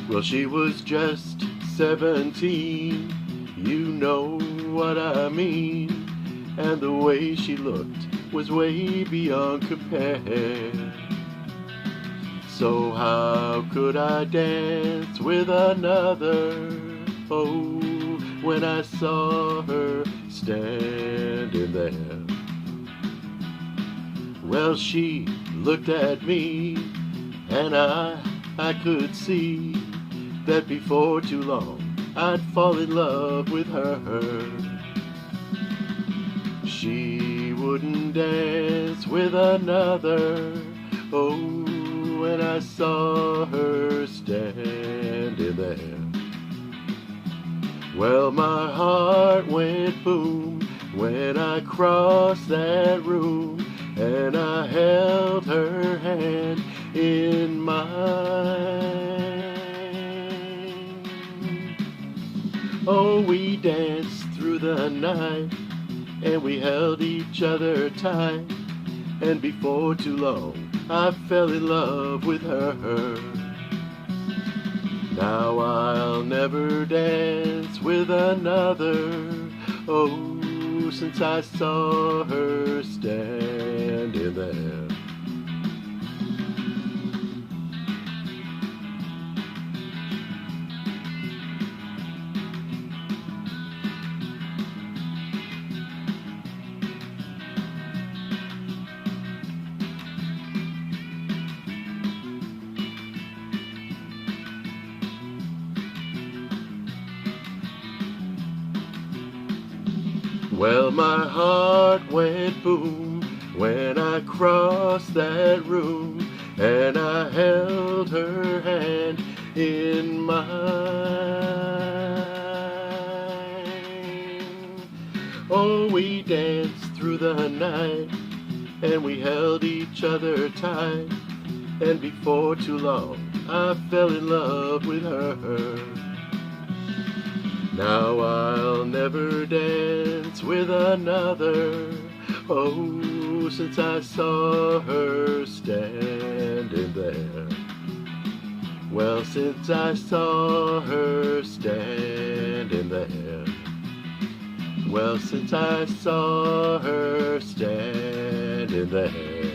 Well, she was just 17, you know what I mean. And the way she looked was way beyond compare. So how could I dance with another? Oh, when I saw her standing there. Well, she looked at me, and I could see that before too long I'd fall in love with her. She wouldn't dance with another. Oh, when I saw her standing there. Well, my heart went boom when I crossed that room, and I held her hand in mine. Oh, we danced through the night, and we held each other tight, and before too long I fell in love with her. Now I'll never dance with another. Oh, since I saw her standing there. Well, my heart went boom when I crossed that room, and I held her hand in mine. Oh, we danced through the night, and we held each other tight, and before too long I fell in love with her. Now I'll never dance with another. Oh, since I saw her standing there. Well, since I saw her standing there. Well, since I saw her standing there.